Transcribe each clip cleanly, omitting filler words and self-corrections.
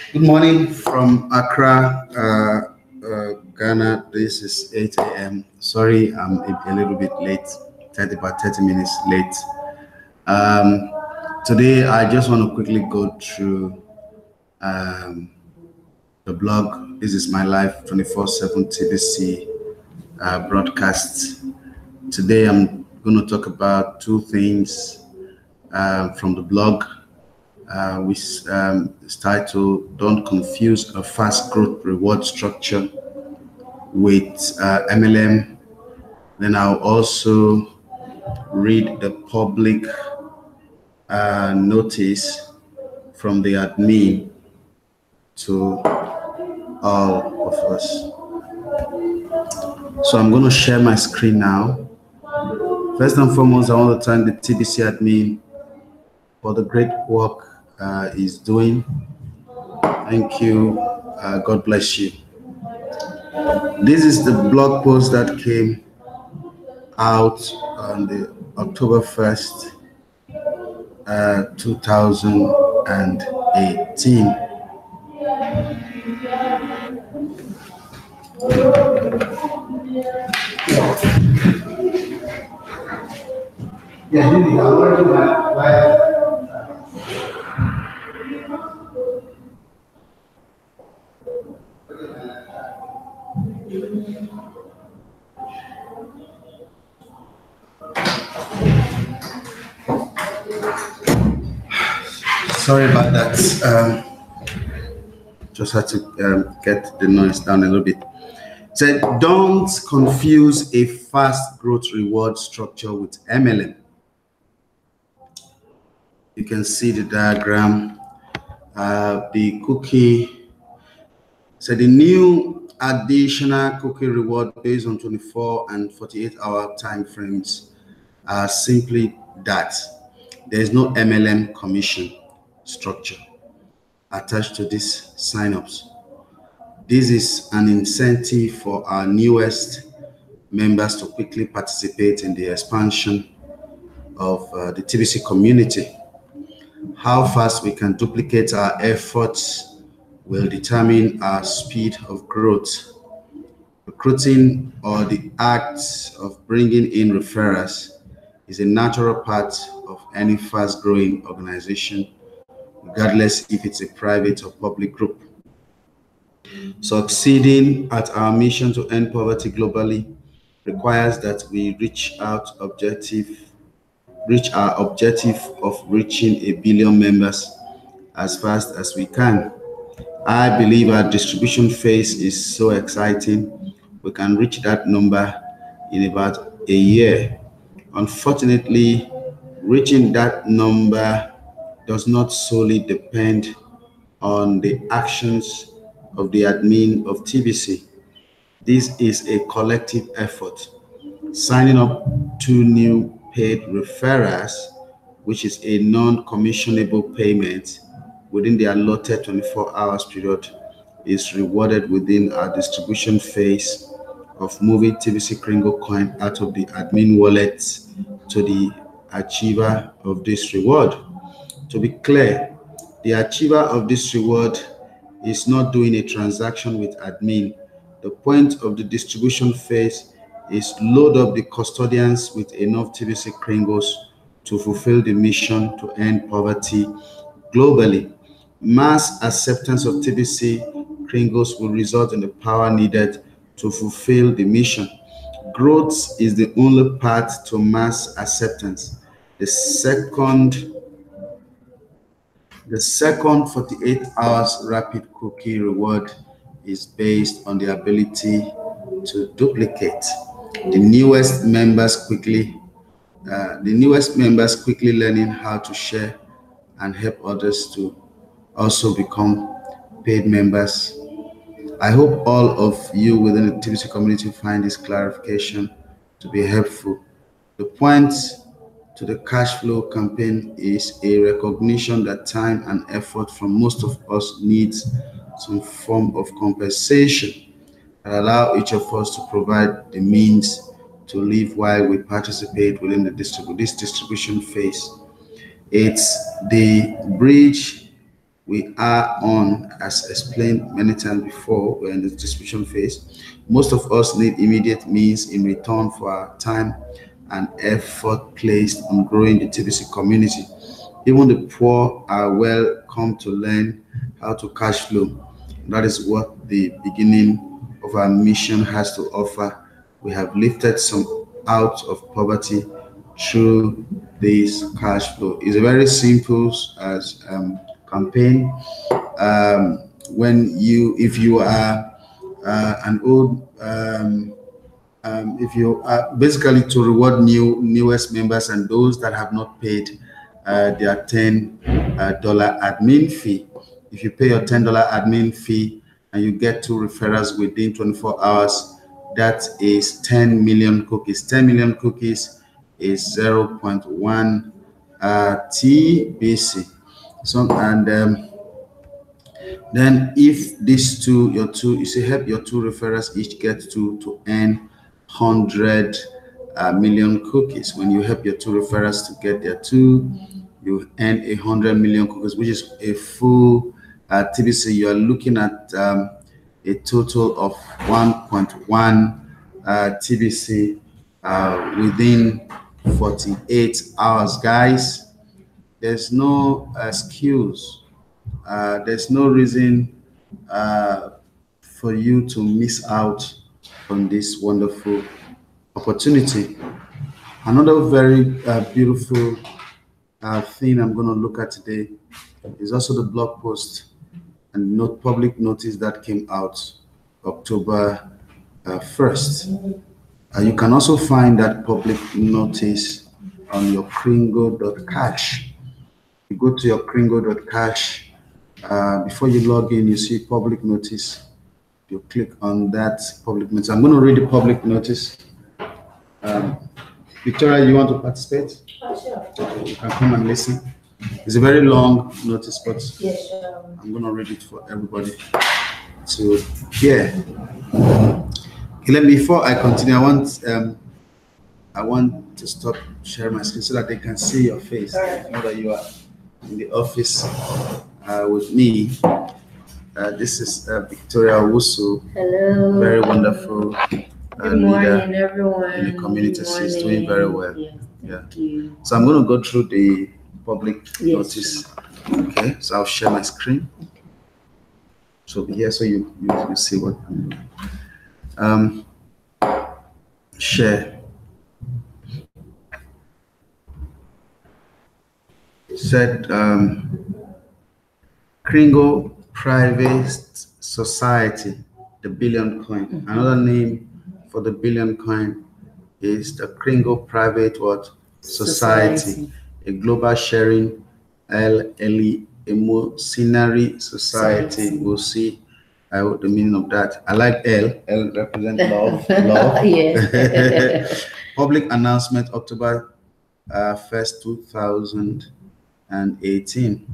Good morning from Accra, Ghana. This is 8 a.m. Sorry, I'm a little bit late, about 30 minutes late. Today, I just want to quickly go through the blog. This is my live 24/7 TBC broadcast. Today, I'm going to talk about two things from the blog. It's titled "Don't Confuse a Fast Growth Reward Structure with MLM." Then I'll also read the public notice from the admin to all of us. So I'm going to share my screen now. First and foremost, I want to thank the TBC admin for the great work he's doing. Thank you. God bless you. This is the blog post that came out on the October 1st, 2018. Sorry about that. Just had to get the noise down a little bit. It said, don't confuse a fast growth reward structure with MLM. You can see the diagram. The cookie. So the new additional cookie reward based on 24 and 48-hour time frames are simply that. There is no MLM commission structure attached to these signups. This is an incentive for our newest members to quickly participate in the expansion of the TBC community. How fast we can duplicate our efforts will determine our speed of growth. Recruiting or the act of bringing in referrals is a natural part of any fast-growing organization, regardless if it's a private or public group. Succeeding at our mission to end poverty globally requires that we reach our objective of reaching 1 billion members as fast as we can. I believe our distribution phase is so exciting. We can reach that number in about a year. Unfortunately, reaching that number does not solely depend on the actions of the admin of TBC. This is a collective effort. Signing up 2 new paid referrals, which is a non-commissionable payment within the allotted 24 hours period, is rewarded within our distribution phase of moving TBC Kringle coin out of the admin wallet to the achiever of this reward. To be clear, the achiever of this reward is not doing a transaction with admin. The point of the distribution phase is load up the custodians with enough TBC Kringles to fulfill the mission to end poverty globally. Mass acceptance of TBC Kringles will result in the power needed to fulfill the mission. Growth is the only path to mass acceptance. The second 48 hours rapid cookie reward is based on the ability to duplicate. The newest members quickly learning how to share and help others to also become paid members I hope all of you within the TBC community find this clarification to be helpful. The point to the cash flow campaign is a recognition that time and effort from most of us needs some form of compensation that allow each of us to provide the means to live while we participate within this distribution phase. It's the bridge we are on, as explained many times before. We're in the distribution phase. Most of us need immediate means in return for our time and effort placed on growing the TBC community. Even the poor are welcome to learn how to cash flow. That is what the beginning of our mission has to offer. We have lifted some out of poverty through this cash flow. It's a very simple as campaign. When you, if you are an old if you basically to reward newest members and those that have not paid their $10 admin fee. If you pay your $10 admin fee and you get 2 referrals within 24 hours, that is 10 million cookies. 10 million cookies is 0.1 TBC. So and then if these two, you see, help your 2 referrals each get to earn 100 million cookies. When you help your 2 referrals to get their 2, you earn 100 million cookies, which is a full TBC. You are looking at a total of 1.1 TBC within 48 hours, guys. There's no excuse. There's no reason for you to miss out on this wonderful opportunity. Another very beautiful thing I'm going to look at today is also the blog post and public notice that came out October 1st. You can also find that public notice on your kringo.cash. You go to your kringo.cash. Before you log in, you see public notice. You click on that public notice. I'm going to read the public notice. Victoria, you want to participate? Oh, sure. Okay, you can come and listen. It's a very long notice, but I'm going to read it for everybody to hear. Okay, before I continue, I want to stop sharing my screen so that they can see your face. Know that you are in the office with me. This is Victoria Owusu. Hello. Very wonderful. Good morning, everyone. In the community. She's doing very well. Yes, yeah. Thank you. So I'm going to go through the public notice. Okay. So I'll share my screen. So here, so you see what I'm doing. Share. Said Kringo Private Society, the Billion Coin. Mm-hmm. Another name for the Billion Coin is the Kringo Private Society, a global sharing emotionary society. We'll see the meaning of that. I like L. L represents love. Love. Yeah. Public announcement October 1st, 2018.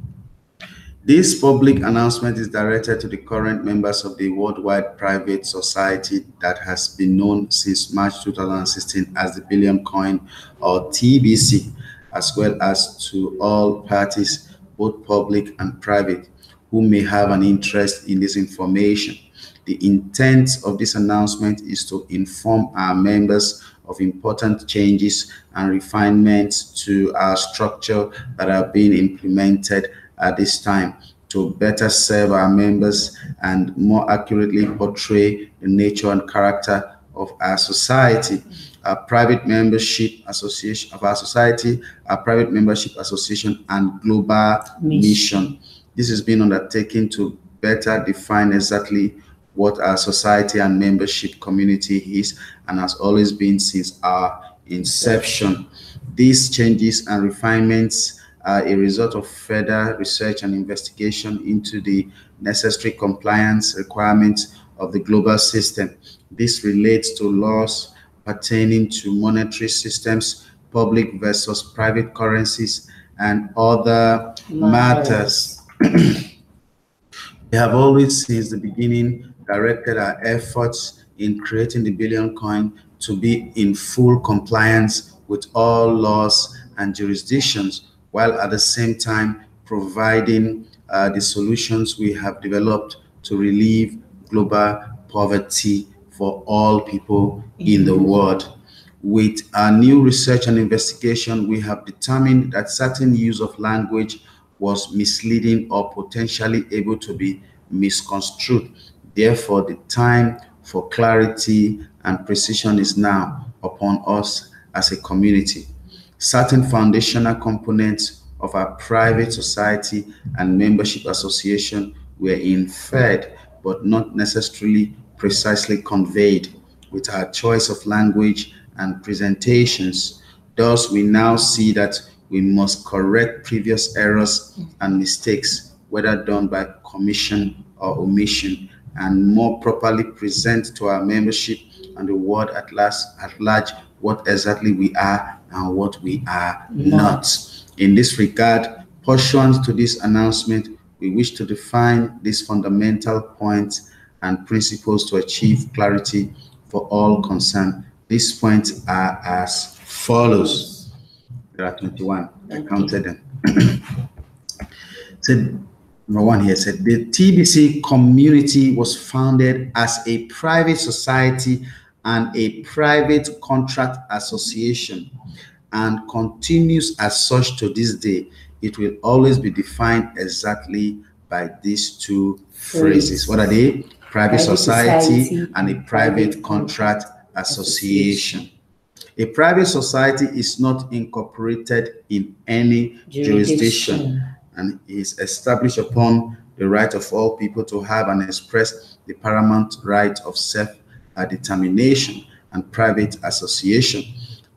This public announcement is directed to the current members of the Worldwide Private Society that has been known since March 2016 as the Billion Coin or TBC, as well as to all parties, both public and private, who may have an interest in this information. The intent of this announcement is to inform our members of important changes and refinements to our structure that are being implemented at this time to better serve our members and more accurately portray the nature and character of our society. Our private membership association of our society, our private membership association and global mission. This has been undertaken to better define exactly what our society and membership community is and has always been since our inception. These changes and refinements are a result of further research and investigation into the necessary compliance requirements of the global system. This relates to laws pertaining to monetary systems, public versus private currencies, and other matters. We have always, since the beginning, directed our efforts in creating the billion coin to be in full compliance with all laws and jurisdictions, while at the same time providing the solutions we have developed to relieve global poverty for all people in the world. With our new research and investigation, we have determined that certain use of language was misleading or potentially able to be misconstrued. Therefore, the time for clarity and precision is now upon us as a community. Certain foundational components of our private society and membership association were inferred but not necessarily precisely conveyed with our choice of language and presentations. Thus, we now see that we must correct previous errors and mistakes, whether done by commission or omission, and more properly present to our membership and the world at large what exactly we are and what we are not. In this regard, pursuant to this announcement, we wish to define these fundamental points and principles to achieve clarity for all concerned. These points are as follows. There are 21. I counted them. Said, number one here said, the TBC community was founded as a private society and a private contract association and continues as such to this day. It will always be defined exactly by these two phrases. What are they? Private society and a private contract association. A private society is not incorporated in any jurisdiction and is established upon the right of all people to have and express the paramount right of self-determination and private association.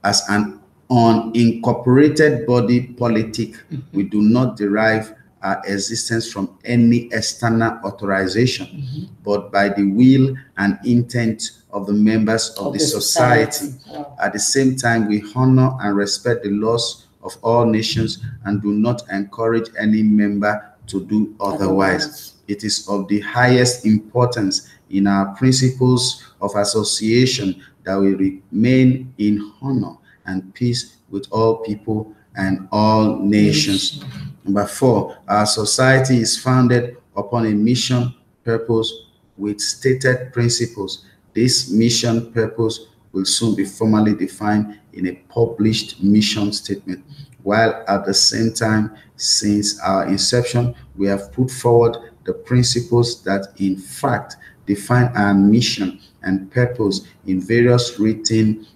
As an unincorporated body politic, we do not derive our existence from any external authorization, but by the will and intent of the members of the society. At the same time, we honor and respect the laws of all nations and do not encourage any member to do otherwise. It is of the highest importance in our principles of association that we remain in honor and peace with all people and all nations. Number 4, our society is founded upon a mission, purpose with stated principles. This mission purpose will soon be formally defined in a published mission statement, while at the same time, since our inception, we have put forward the principles that in fact define our mission and purpose in various written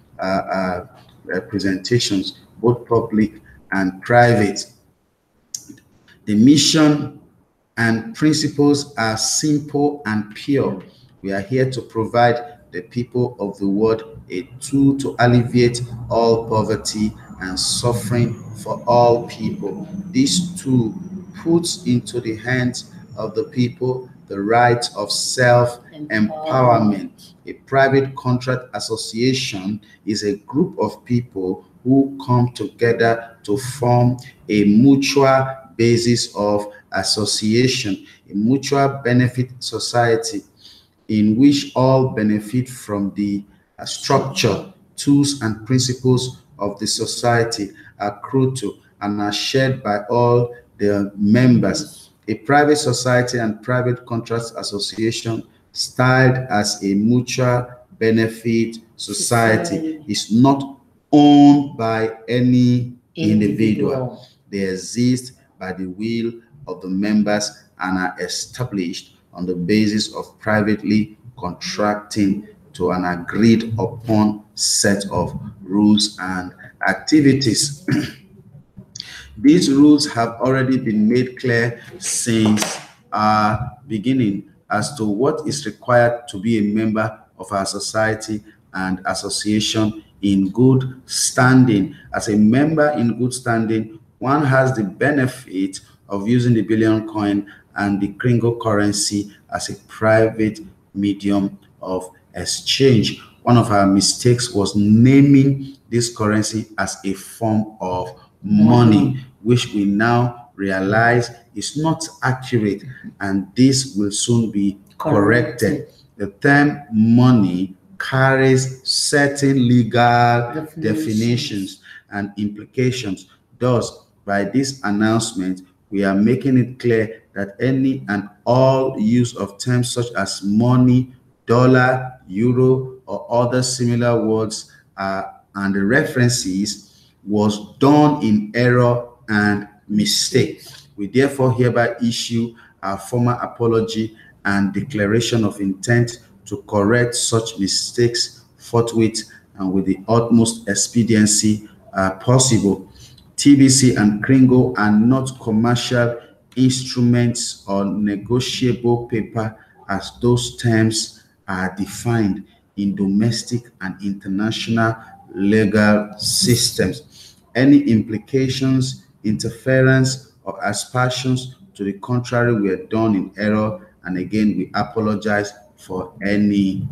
presentations, both public and private. The mission and principles are simple and pure. We are here to provide the people of the world a tool to alleviate all poverty and suffering for all people. This tool puts into the hands of the people the right of self-empowerment. A private contract association is a group of people who come together to form a mutual basis of association, a mutual benefit society in which all benefit from the structure, tools, and principles of the society are accrued to and are shared by all the members. A private society and private contract association styled as a mutual benefit society is not owned by any individual. They exist by the will of the members and are established on the basis of privately contracting to an agreed upon set of rules and activities. These rules have already been made clear since our beginning as to what is required to be a member of our society and association in good standing. As a member in good standing, one has the benefit of using the billion coin and the cryptocurrency as a private medium of exchange. One of our mistakes was naming this currency as a form of money, which we now realize is not accurate, and this will soon be corrected. The term money carries certain legal definitions and implications. Thus, by this announcement, we are making it clear that any and all use of terms such as money, dollar, euro, or other similar words and the references was done in error and mistake. We therefore hereby issue our formal apology and declaration of intent to correct such mistakes forthwith and with the utmost expediency possible. TBC and Kringle are not commercial instruments or negotiable paper as those terms are defined in domestic and international legal systems. Any implications, interference, or aspersions to the contrary were done in error, and again, we apologize for any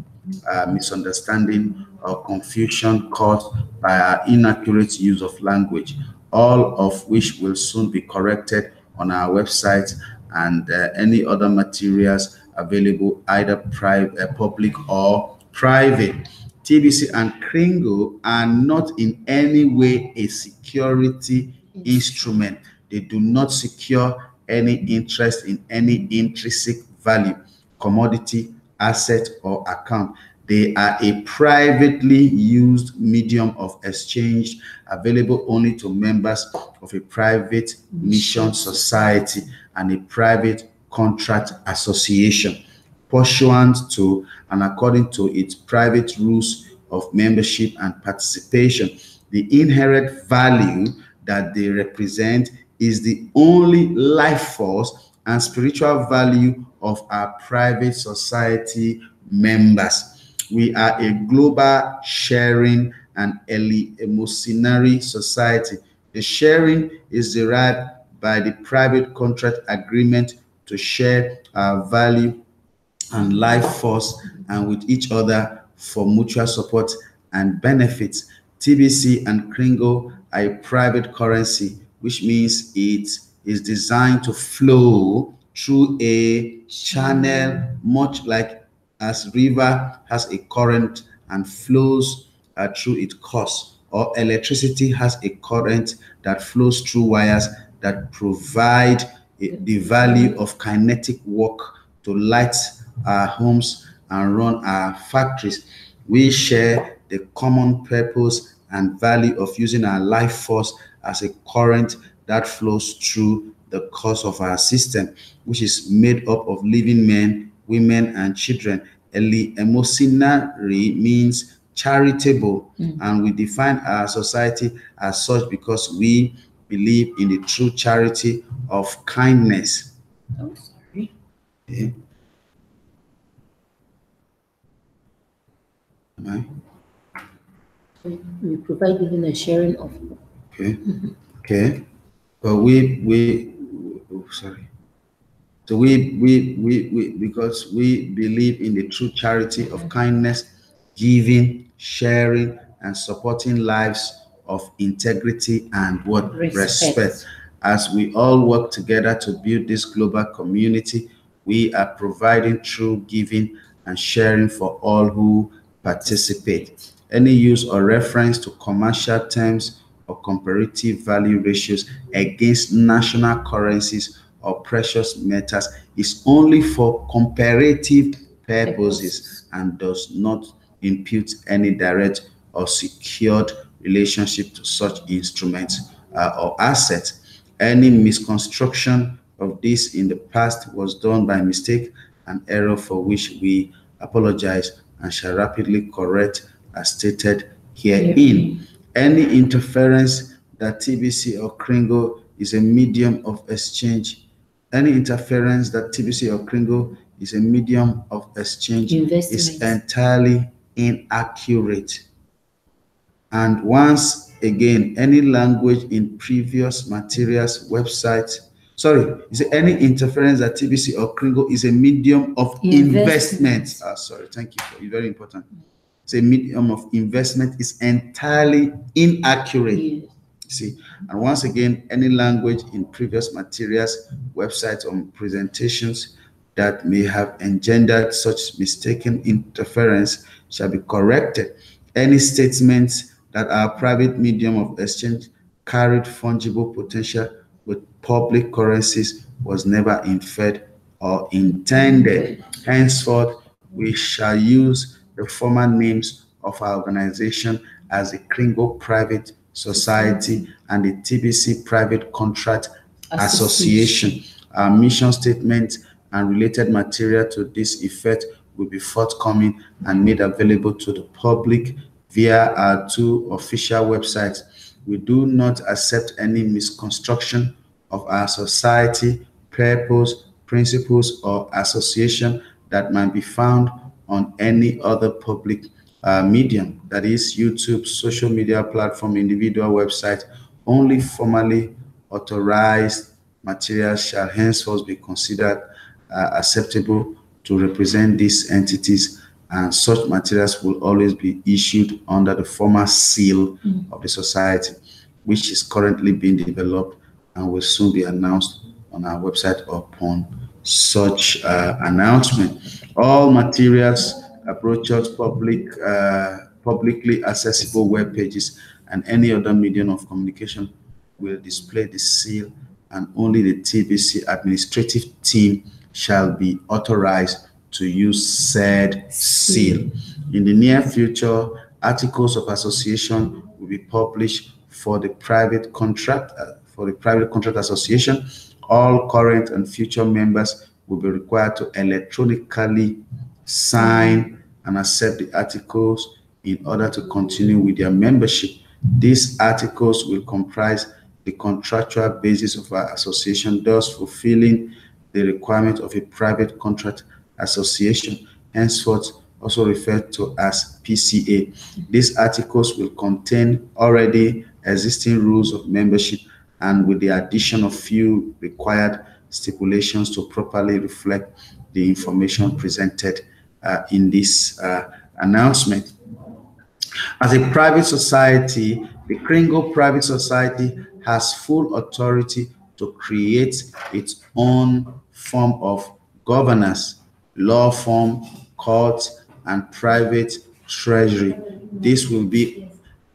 misunderstanding or confusion caused by our inaccurate use of language, all of which will soon be corrected on our website and any other materials available either private, public or private. TBC and Kringle are not in any way a security instrument. They do not secure any interest in any intrinsic value, commodity, asset, or account. They are a privately used medium of exchange available only to members of a private mission society and a private contract association, pursuant to and according to its private rules of membership and participation. The inherent value that they represent is the only life force and spiritual value of our private society members. We are a global sharing and eleemosynary society. The sharing is derived by the private contract agreement to share our value and life force and with each other for mutual support and benefits. TBC and Kringle are a private currency, which means it is designed to flow through a channel, much like as river has a current and flows through its course, or electricity has a current that flows through wires that provide the value of kinetic work to light our homes and run our factories. We share the common purpose and value of using our life force as a current that flows through the course of our system, which is made up of living men, women, and children. Emotionary means charitable, and we define our society as such because we believe in the true charity of kindness. Oh, sorry. Okay. We provide even a sharing of. Okay. Okay. But sorry. So we because we believe in the true charity of kindness, giving, sharing, and supporting lives of integrity and what respect. As we all work together to build this global community, we are providing true giving and sharing for all who participate. Any use or reference to commercial terms or comparative value ratios against national currencies or precious metals is only for comparative purposes and does not impute any direct or secured relationship to such instruments or assets. Any misconstruction of this in the past was done by mistake and error, for which we apologize and shall rapidly correct as stated herein. Any interference that TBC or Kringle is a medium of exchange, any interference that TBC or Kringle is a medium of exchange is entirely inaccurate. And once again, any language in previous materials, websites, sorry, is there any interference that TBC or Kringle is a medium of investment? Sorry, thank you. For, very important. It's a medium of investment is entirely inaccurate. Yes. See, and once again, any language in previous materials, websites, or presentations that may have engendered such mistaken interference shall be corrected. Any statements that our private medium of exchange carried fungible potential with public currencies was never inferred or intended. Henceforth, we shall use the former names of our organization as the Kringle Private Society and the TBC Private Contract Association. Our mission statement and related material to this effect will be forthcoming and made available to the public via our two official websites. We do not accept any misconstruction of our society, purpose, principles, or association that might be found on any other public medium, that is YouTube, social media platform, individual website. Only formally authorized materials shall henceforth be considered acceptable to represent these entities, and such materials will always be issued under the former seal of the society, which is currently being developed and will soon be announced on our website upon such announcement. All materials, brochures, publicly accessible web pages, and any other medium of communication will display the seal, and only the TBC administrative team shall be authorized to use said seal. In the near future, articles of association will be published for the private contract association. All current and future members will be required to electronically sign and accept the articles in order to continue with their membership. These articles will comprise the contractual basis of our association, thus fulfilling the requirement of a private contract association, henceforth also referred to as PCA. These articles will contain already existing rules of membership, and with the addition of few required stipulations to properly reflect the information presented in this announcement. As a private society, the Kringle Private Society has full authority to create its own form of governance, law firm, court, and private treasury. This will be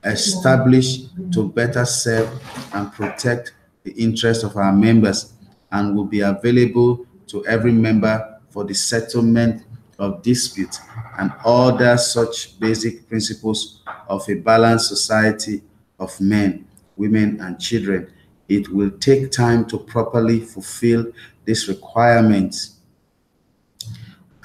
established to better serve and protect the interests of our members, and will be available to every member for the settlement of disputes and other such basic principles of a balanced society of men, women, and children. It will take time to properly fulfill these requirements,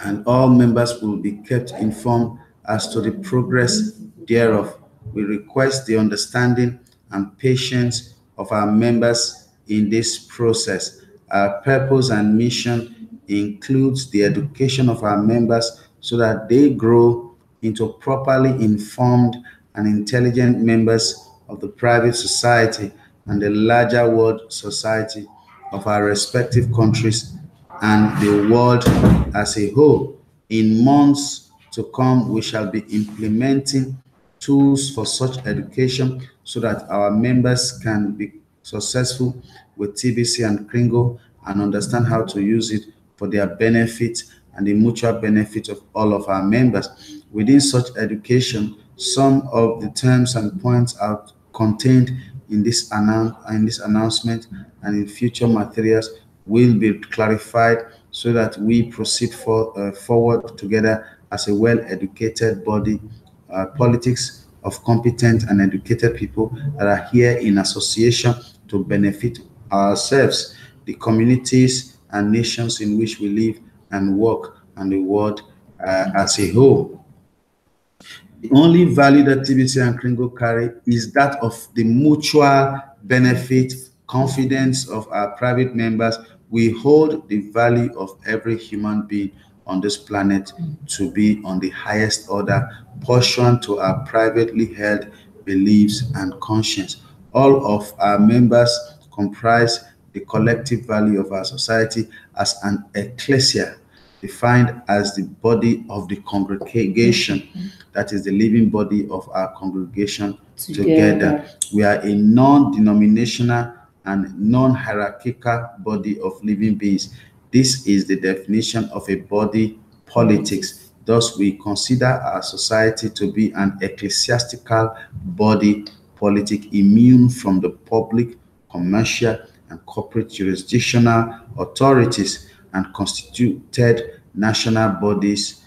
and all members will be kept informed as to the progress thereof. We request the understanding and patience of our members in this process. Our purpose and mission includes the education of our members so that they grow into properly informed and intelligent members of the private society and the larger world society of our respective countries and the world as a whole. In months to come, we shall be implementing tools for such education so that our members can be successful with TBC and Kringle and understand how to use it for their benefit and the mutual benefit of all of our members. Within such education, some of the terms and points are contained in this announcement and in future materials will be clarified so that we proceed forward together as a well-educated body. Politics of competent and educated people that are here in association to benefit ourselves, the communities and nations in which we live and work, and the world as a whole. The only value that TBC and Kringle carry is that of the mutual benefit, confidence of our private members. We hold the value of every human being on this planet to be on the highest order, pursuant to our privately held beliefs and conscience. All of our members comprise the collective value of our society as an ecclesia, defined as the body of the congregation, that is the living body of our congregation together. We are a non-denominational and non-hierarchical body of living beings. This is the definition of a body politics. Thus, we consider our society to be an ecclesiastical body politic, immune from the public, commercial, and corporate jurisdictional authorities, and constituted national bodies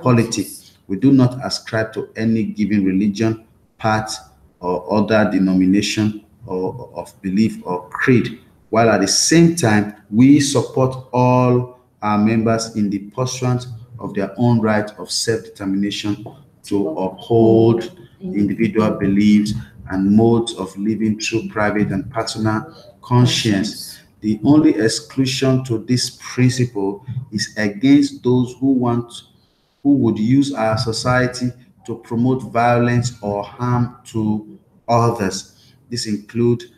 politic. We do not ascribe to any given religion, path, or other denomination or of belief or creed, while at the same time we support all our members in the pursuit of their own right of self-determination to uphold individual beliefs and modes of living through private and personal conscience. The only exclusion to this principle is against those who would use our society to promote violence or harm to others. This includes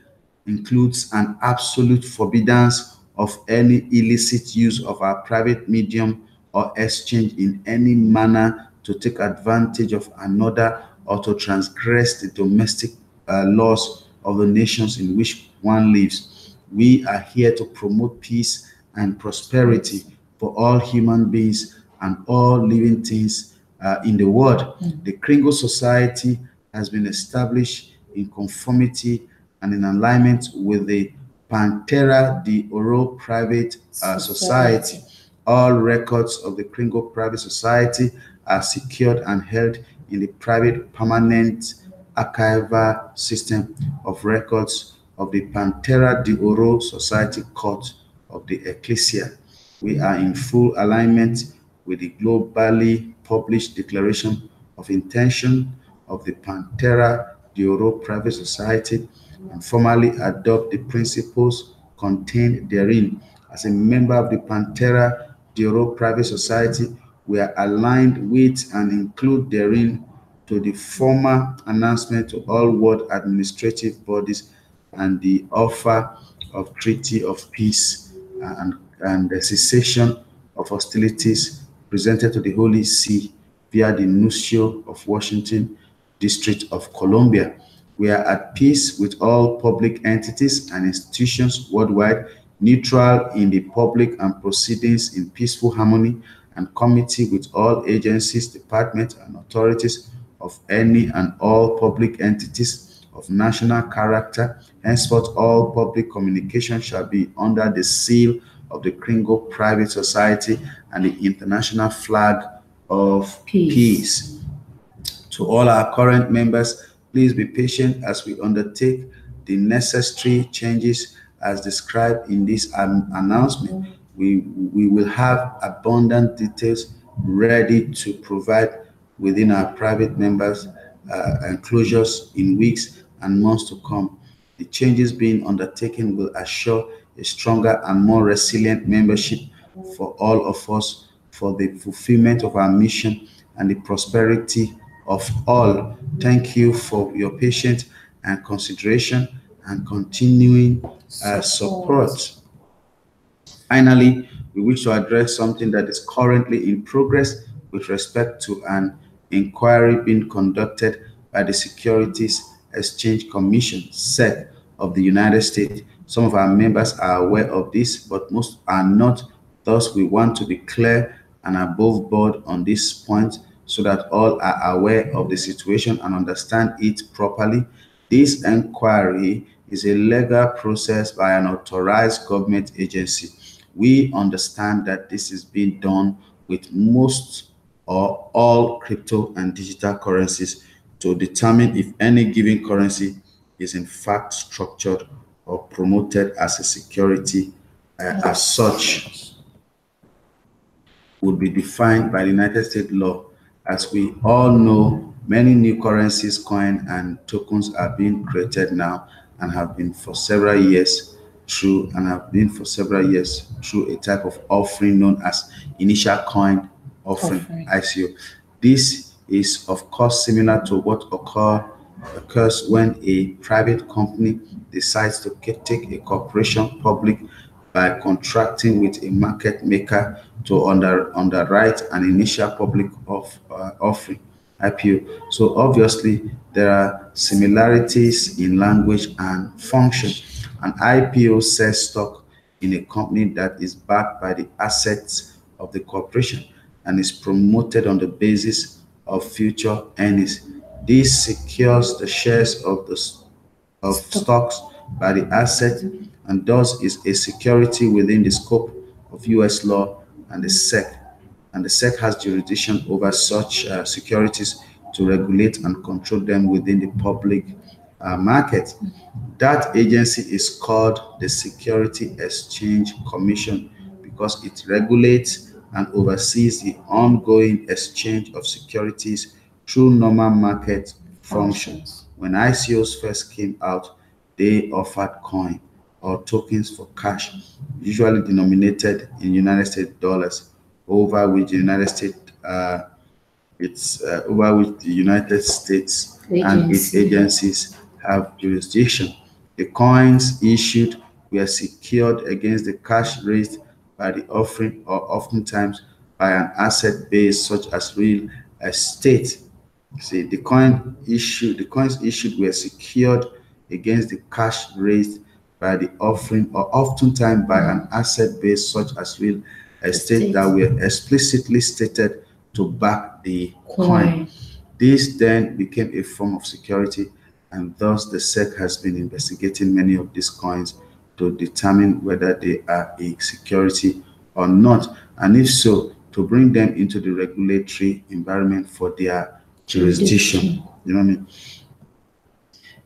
an absolute forbiddance of any illicit use of our private medium or exchange in any manner to take advantage of another or to transgress the domestic laws of the nations in which one lives. We are here to promote peace and prosperity for all human beings and all living things in the world. The Kringle Society has been established in conformity and in alignment with the Pantera de Oro Private Society. All records of the Kringle Private Society are secured and held in the private permanent archival system of records of the Pantera de Oro Society Court of the Ecclesia. We are in full alignment with the globally published Declaration of Intention of the Pantera de Oro Private Society and formally adopt the principles contained therein. As a member of the Pantera de Oro Private Society, we are aligned with and include therein to the former announcement to all world administrative bodies and the offer of treaty of peace and the cessation of hostilities presented to the Holy See via the Nuncio of Washington, District of Columbia. We are at peace with all public entities and institutions worldwide, neutral in the public and proceedings in peaceful harmony, and committee with all agencies, departments, and authorities of any and all public entities of national character. Henceforth, all public communication shall be under the seal of the Kringle Private Society and the international flag of peace. To all our current members, please be patient as we undertake the necessary changes as described in this announcement. We will have abundant details ready to provide within our private members enclosures in weeks and months to come. The changes being undertaken will assure a stronger and more resilient membership for all of us, for the fulfillment of our mission and the prosperity of all. Thank you for your patience and consideration and continuing support. Finally, we wish to address something that is currently in progress with respect to an inquiry being conducted by the Securities Exchange Commission, SEC, of the United States. Some of our members are aware of this, but most are not. Thus, we want to be clear and above board on this point so that all are aware of the situation and understand it properly. This inquiry is a legal process by an authorized government agency. We understand that this is being done with most or all crypto and digital currencies to determine if any given currency is in fact structured or promoted as a security as such would be defined by the United States law. As we all know, many new currencies, coins, and tokens are being created now and have been for several years through a type of offering known as initial coin offering, ICO. This is of course similar to what occurred occurs when a private company decides to take a corporation public by contracting with a market maker to underwrite an initial public offering IPO. So obviously there are similarities in language and function. An IPO sells stock in a company that is backed by the assets of the corporation and is promoted on the basis of future earnings. This secures the shares of stocks by the asset and thus is a security within the scope of US law and the SEC. And the SEC has jurisdiction over such securities to regulate and control them within the public market. That agency is called the Security Exchange Commission because it regulates and oversees the ongoing exchange of securities through normal market function. Functions. When ICOs first came out, they offered coin or tokens for cash, usually denominated in United States dollars, over which the United States over which the United States and its Agency. agencies have jurisdiction. The coins issued were secured against the cash raised by the offering or oftentimes by an asset base such as real estate. See, the coins issued were secured against the cash raised by the offering or oftentimes by an asset base such as real estate that were explicitly stated to back the coin. This then became a form of security, and thus the SEC has been investigating many of these coins to determine whether they are a security or not, and if so, to bring them into the regulatory environment for their jurisdiction. You know what I mean?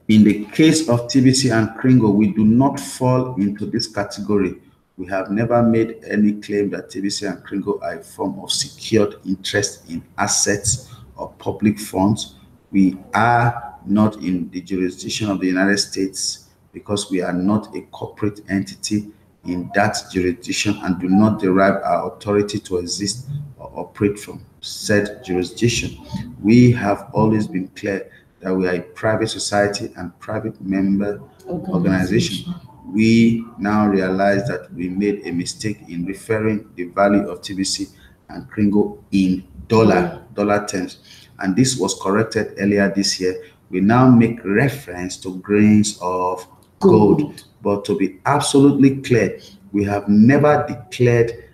In the case of TBC and Kringle, we do not fall into this category. We have never made any claim that TBC and Kringle are a form of secured interest in assets or public funds. We are not in the jurisdiction of the United States because we are not a corporate entity in that jurisdiction and do not derive our authority to exist or operate from said jurisdiction. We have always been clear that we are a private society and private member organization. We now realize that we made a mistake in referring the value of TBC and Kringle in dollar terms, and this was corrected earlier this year. We now make reference to grains of gold. But to be absolutely clear, we have never declared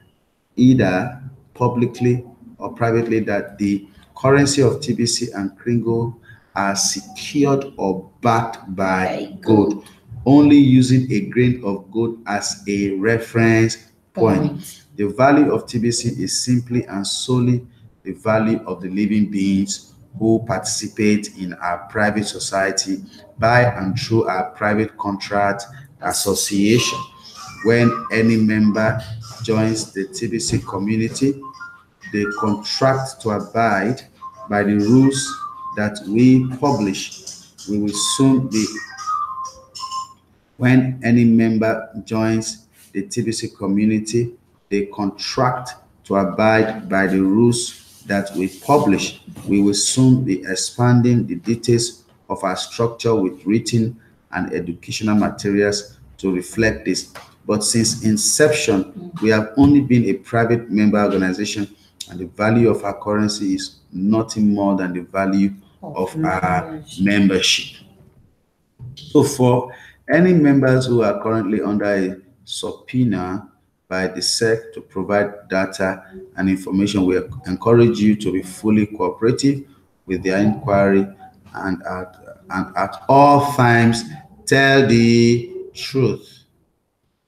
either publicly or privately that the currency of TBC and Kringle are secured or backed by gold, only using a grain of gold as a reference point. The value of TBC is simply and solely the value of the living beings who participate in our private society by and through our private contract association. When any member joins the TBC community, they contract to abide by the rules that we publish. We will soon be When any member joins the TBC community, they contract to abide by the rules that we publish. We will soon be expanding the details of our structure with written and educational materials to reflect this. But since inception, we have only been a private member organization, and the value of our currency is nothing more than the value of our membership. So for any members who are currently under a subpoena by the SEC to provide data and information, we encourage you to be fully cooperative with their inquiry and at all times tell the truth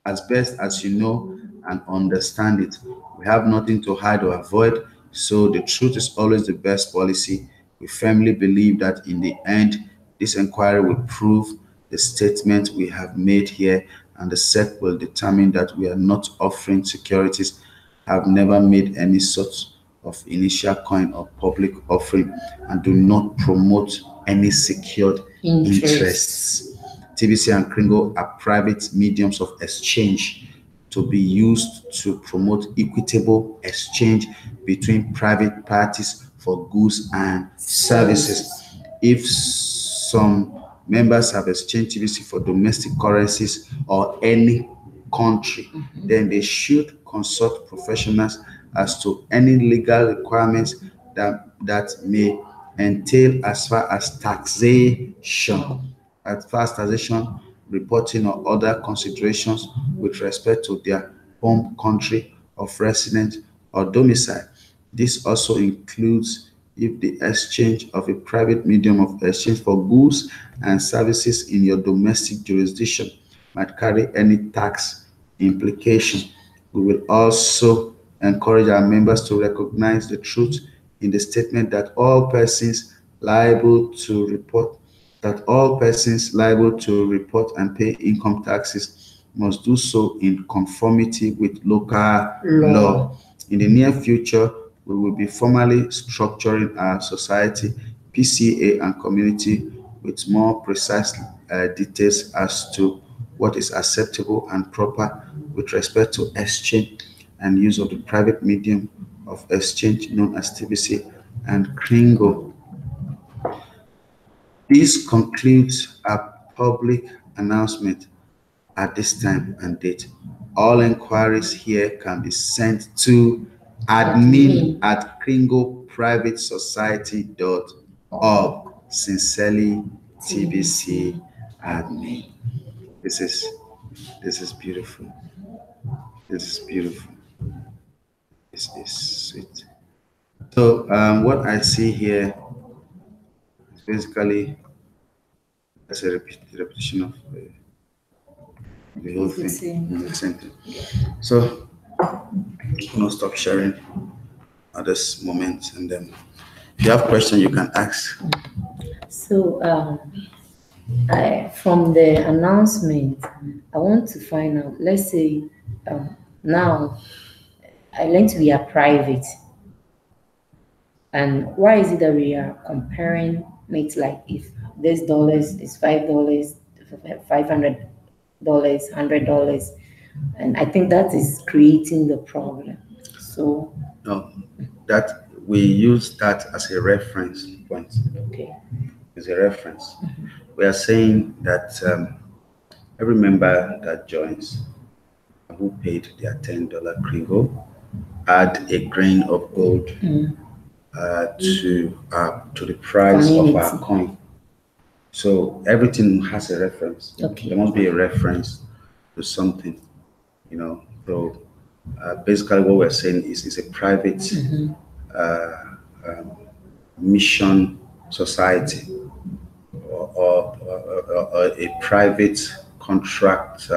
as best as you know and understand it. We have nothing to hide or avoid, so the truth is always the best policy. We firmly believe that in the end, this inquiry will prove the statement we have made here, and the SEC will determine that we are not offering securities, have never made any sort of initial coin or public offering, and do not promote any secured interests. TBC and Kringle are private mediums of exchange to be used to promote equitable exchange between private parties for goods and services. If some members have exchanged TBC for domestic currencies or any country, then they should consult professionals as to any legal requirements that may entail as far as taxation, reporting, or other considerations with respect to their home country of residence or domicile. This also includes if the exchange of a private medium of exchange for goods and services in your domestic jurisdiction might carry any tax implication. We will also encourage our members to recognize the truth in the statement that all persons liable to report and pay income taxes must do so in conformity with local law. In the near future, we will be formally structuring our society, PCA, and community with more precise details as to what is acceptable and proper with respect to exchange and use of the private medium of exchange known as TBC and Kringle. This concludes our public announcement at this time and date. All inquiries here can be sent to admin@kringleprivatesociety.org. Sincerely, TBC admin. This is beautiful. This is beautiful. This is sweet. So what I see here is basically that's a repetition of the whole thing. The same thing. So I'm gonna stop sharing at this moment, and then if you have questions, you can ask. So from the announcement, I want to find out, let's say now I learned we are private, and why is it that we are comparing it, like if this dollars is $5, $500, $100, and I think that is creating the problem. So no, that we use that as a reference point. Okay. As a reference. We are saying that every member that joins who paid their $10 Kringle add a grain of gold to the price of our coin. So everything has a reference. Okay. There must be a reference to something, So basically, what we're saying is a private mission society or a private contract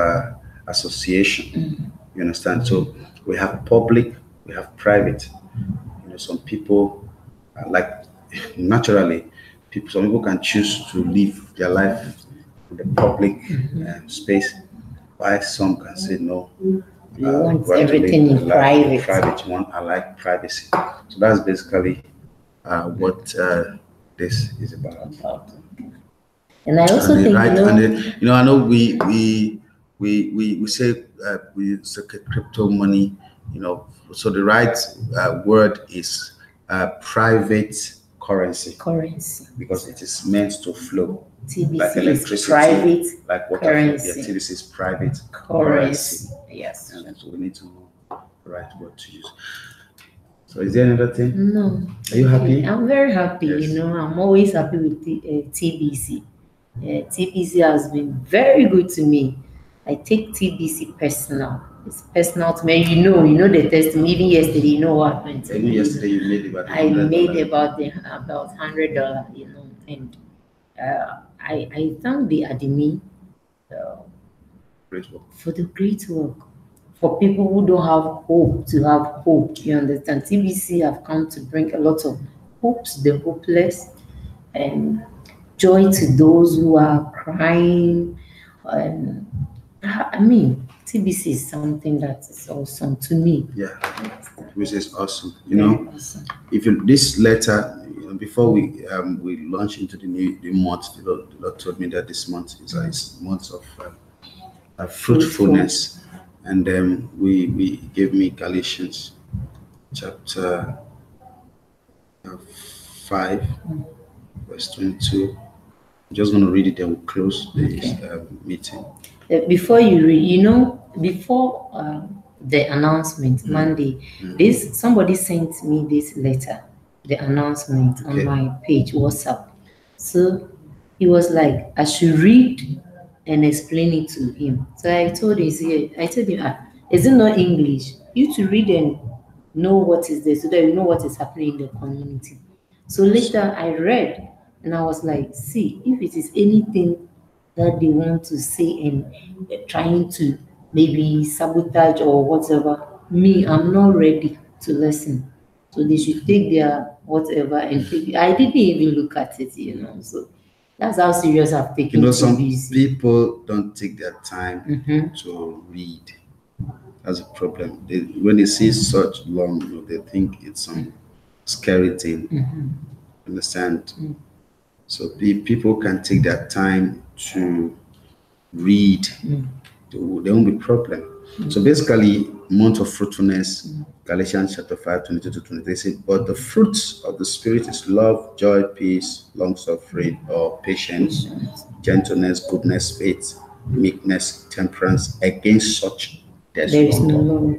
association. You understand? So we have public, we have private. Some people naturally, some people can choose to live their life in the public space, while some can say no. You want everything in private. I like privacy. So that's basically what this is about. And I also think, I know we say we circuit crypto money, so the right word is private currency because it is meant to flow. TBC like electricity, is private like water. currency. Yeah, TBC is private currency. Yes. And so we need to know the right word to use. So is there another thing? No. Are you happy? I'm very happy. Yes. I'm always happy with the TBC. TBC has been very good to me. I take TBC personal. It's personal to me. You know the testimony. Even yesterday, you know what happened to me. Yesterday you made about $100. I made about $100, and I thank the admin for the great work. For people who don't have hope to have hope, you understand. TBC have come to bring a lot of hope to the hopeless and joy to those who are crying. TBC is something that is awesome to me. Yeah, which is awesome. Awesome. If this letter, before we launch into the month, the Lord told me that this month is a month of fruitfulness. And then we gave me Galatians chapter 5, verse 22 I'm just going to read it, then we'll close this meeting. Before you read, before the announcement Monday, somebody sent me this letter, the announcement on my page WhatsApp. So he was like, I should read and explain it to him. So I told him, is it not English? You to read and know what is there, so that you know what is happening in the community. So later I read and I was like, see, if it is anything that they want to say and trying to maybe sabotage or whatever, me, I'm not ready to listen. So they should take their whatever and take it. I didn't even look at it, So that's how serious I've taken some TBC. people don't take their time to read. That's a problem. When they see such long, they think it's some scary thing. Understand? So people can take their time to read. There won't be problem. So basically, month of fruitfulness, Galatians chapter 5, 22 to 23 says, but the fruits of the Spirit is love, joy, peace, long-suffering, or patience, gentleness, goodness, faith, meekness, temperance. Against such, there is no law.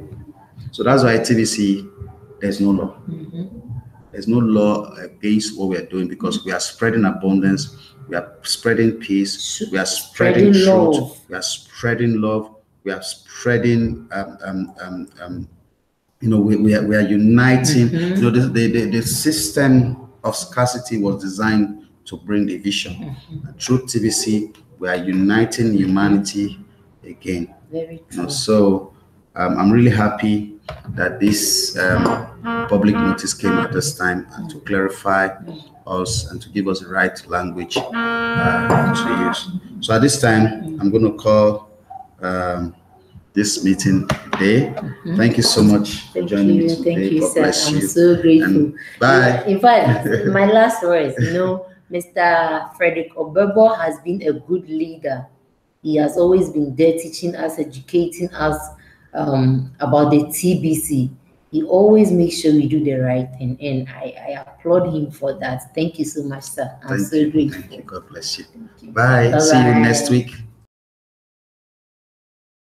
So that's why TBC, there's no law. There's no law against what we are doing, because we are spreading abundance, we are spreading peace, we are spreading truth, we are spreading love, we are spreading we are uniting. The system of scarcity was designed to bring division. Through TBC, we are uniting humanity again. Very true. So I'm really happy that this public notice came at this time, and to clarify us and to give us the right language to use. So at this time, I'm going to call this meeting today. Thank you so much for joining me today. Thank you, God sir. bless I'm you. so grateful. And bye. In fact, my last words, Mr. Frederick Obebo has been a good leader. He has always been there teaching us, educating us about the TBC. He always makes sure we do the right thing, and I applaud him for that. Thank you so much, sir. I'm so grateful. Thank you. God bless you. Bye. See you next week.